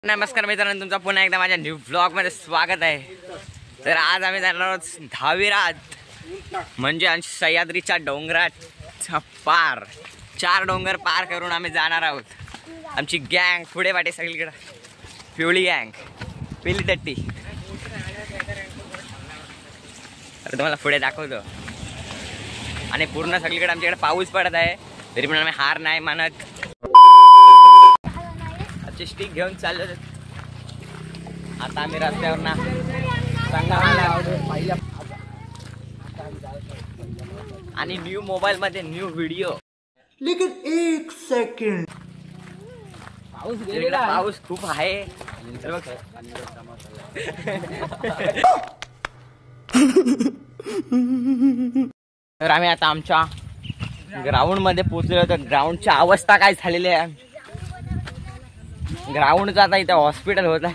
नमस्कार मित्रांनो, तुमचा पुन्हा एकदा माझ्या न्यू ब्लॉग मध्ये स्वागत आहे। तर आज आम्ही जाणार आहोत धाविरात, म्हणजे सह्याद्रीच्या डोंगराचा पार 4 डोंगर पार करून आम्ही जाणार आहोत। आमची गँग पुढे वाटे सगळीकडे, पिवळी गँग, पिली तट्टी। तर तुम्हाला पुढे दाखवतो। आणि पूर्ण सगळीकडे आमच्याकडे पाऊस पडत आहे, तरी पण आम्ही हार नाही मानत। स्टिक घेऊन चाललो आता आम्ही रस्त्यावर ना आणि न्यू मोबाईल मध्ये न्यू व्हिडिओ। लेकिन 1 सेकंड, पाऊस खूप आहे। तर आम्ही आता आमच्या ग्राउंड मध्ये पोहोचलो। तर ग्राउंडची अवस्था काय झालेली आहे, ग्राउंडचा आता इथे हॉस्पिटल होत आहे।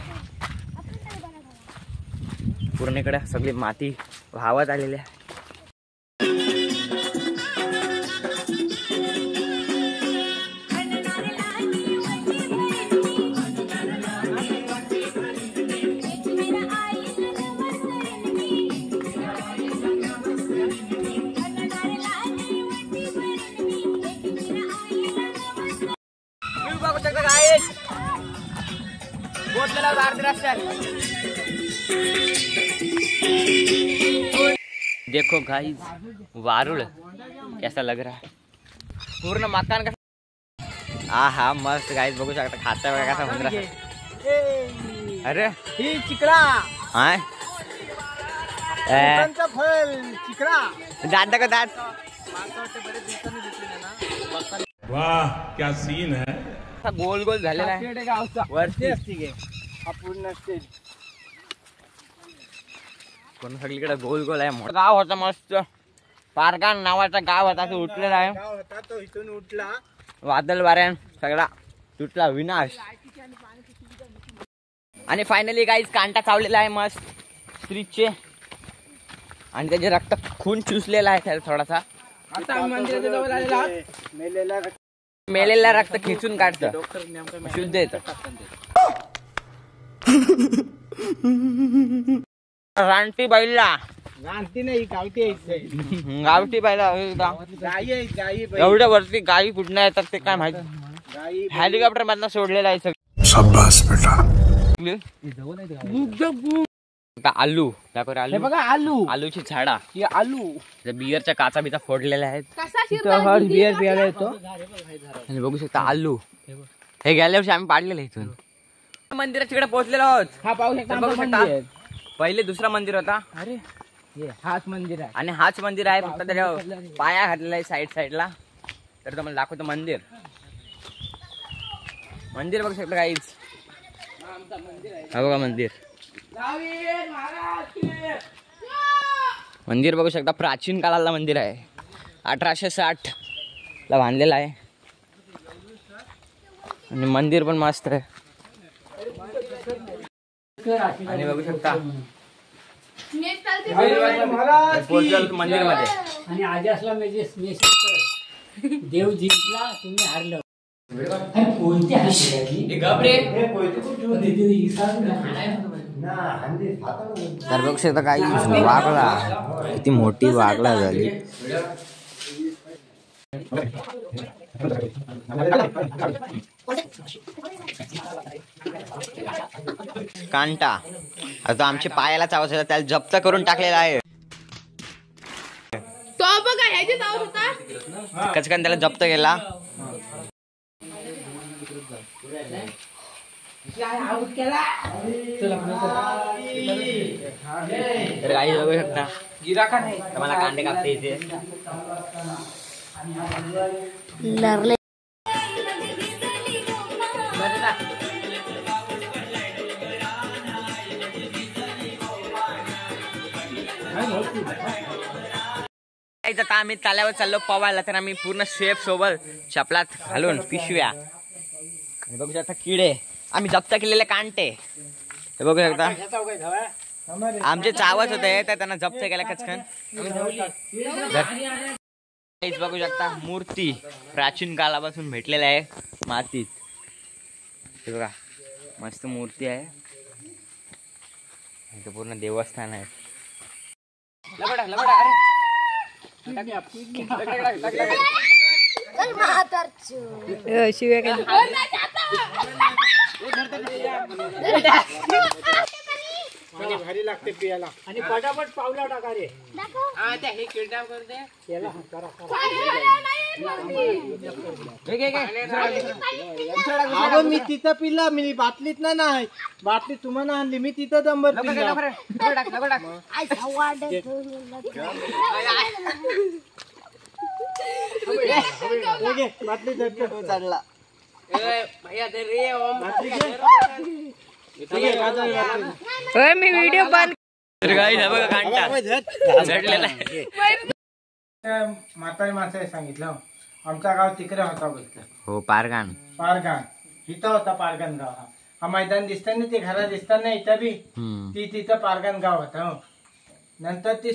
पूर्णीकडे सगळी माती वाहत आलेली आहे। देखो गाइस, वारुड़ कैसा लग रहा है, पूर्ण मकान का। हा मस्त गाइस, बघू शकता खाता वगैरह कैसा बन रहा है। अरे ही चिकरा हाय फल चिकरा, दादा का दात। वाह क्या सीन है। गोल गोल झालेला आहे वरती, पूर्ण स्टेज पूर्ण सगळीकडे गोल गोल आहे। मोठा गाव होता मस्त, पारगान नावाचा गाव होता, तो उठलेला आहे। गाव होता तो इथून उठला, वादळ वाऱ्यान सगळा तुटला, विनाश। आणि फायनली गाईज कांटा चावलेला आहे मस्त स्त्रीचे, आणि त्याचे रक्त खून चुसलेला आहे त्याला थोडासा। आता मंदिराच्या जवळ आलेला आहात, मेलेला रक्त खिचून काढतं, शुद्ध येतं। रानटी बैला, रानटी नाही गावठी आहे, गावठी बैला गाई आहे, गाई एवढ्या वरती गाई कुठनं येतात ते काय माहिती। गाई हेलिकॉप्टर मधनं सोडलेला आहे सगळं। शाबास बेटा। आलू दाखव, आलू बघा, आलू, आलूची झाडा, हे आलू बियरच्या काचा बिचा फोडलेल्या आहेत। बियर प्यायला येतो। आणि बघू शकता आलू, हे गेल्या वर्षी आम्ही पाडलेलं इथून। मंदिराच्या तिकडे पोहोचलेलो आहोत। हा पाहू शकता, बघू शकता पहिले दुसरा मंदिर होता, अरे हाच मंदिर आहे, आणि हाच मंदिर आहे, फक्त त्याच्या पाया घातलेला आहे साईडला। तर तुम्हाला दाखवतो मंदिर, मंदिर बघू शकता काहीच। हा बघा मंदिर, मंदिर बघू शकता, प्राचीन काळाला मंदिर आहे, 1860 ला बांधलेलं आहे। आणि मंदिर पण मस्त आहे। आणि बघू शकता मंदिर मध्ये, आणि आज असला म्हणजे देव जिंकला, तुम्ही हारलो। कोणती तर बघू शकता काही वागला, किती मोठी वागला झाली। कांटा आता आमच्या पायाला चावत होता, त्याला जप्त करून टाकलेला आहे। कचकन त्याला जप्त केला। तर काही बघू शकता, मला कांडे कापते इथे। आता आम्ही चाल्यावर चाललो पवायला। तर आम्ही पूर्ण सेफ सोबत चपलात घालून पिशव्या, बघू शकता किडे, आम्ही जप्त केलेले कांटे, हे बघू शकता। आमचे चावत होते तर त्यांना जप्त केला कचकन। बघू शकता मूर्ती प्राचीन काळापासून भेटलेल्या आहे मातीत, हे बघा मस्त मूर्ती आहे. इथं पूर्ण देवस्थान आहे. भारी लागते पियाला. आणि पटापट पावला टाका रे. मी तिथं पिला, मी बाटलीत नाही, बाटली तुम्हाला आणली, मी तिथं दंबर पिला. बाटली चढला. मी व्हिडिओ बंद. म्हातारी माणसाने सांगितलं आमचा गाव तिकडे होता बोलतो. हो पारगाण इथं होता पारगाण गाव. हा मैदान दिसत ना, ते घरा दिसतात ना इथं बी, ती तिथं पारगाण गाव होता. हो नंतर ती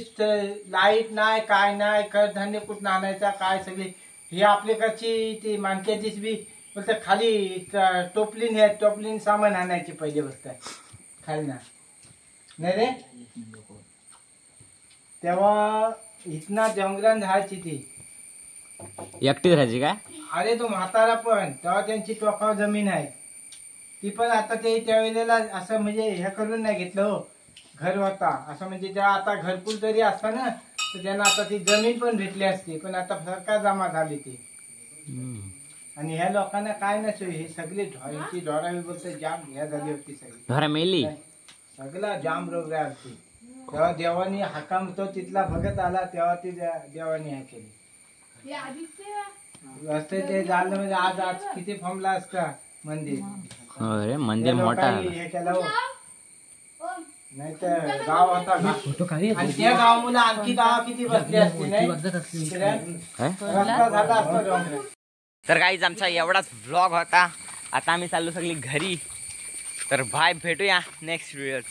लाईट नाही, काय नाही, कडधान्य कुठं आणायचा काय, सगळी ही आपल्याकडची ती मानक्याचीच बी बोलत खाली टोपलीन सामान आणायची पहिली गोष्ट खाली ना नाही रे. तेव्हा इथना जंगलात राहायची ती एकटीच राहायची काय. अरे तो म्हातारा पण तेव्हा त्यांची टोकाव जमीन आहे ती पण. आता ते त्यावेळेला असं म्हणजे हे करून नाही घेतलं. हो घर होता असं म्हणजे त्या आता घरकुल तरी असता ना तर त्यांना आता ती जमीन पण भेटली असती, पण आता सरकार जमा झाली ती. आणि ह्या लोकांना काय नसो, हे सगळे ढोरावी बोलते जाम ह्या झाली होती, सगळी ढोरा मेली, सगळा जाम रोग होती. तेव्हा देवानी हाकाम तो तिथला भगत आला तेव्हा ती देवानी हे केली रस्ते ते झालं. म्हणजे आज किती फॉर्मला असता मंदिर. अरे मंदिर मोठा हे केलं. हो नाही तर गाव होता आणि त्या गाव मुलं आणखी गाव किती बसली असते नाही रस्ता झाला असतो. तर काहीच आमचा एवढाच व्लॉग होता. आता आम्ही चाललो सगळी घरी. तर बाय, भेटूया नेक्स्ट व्हिडिओत.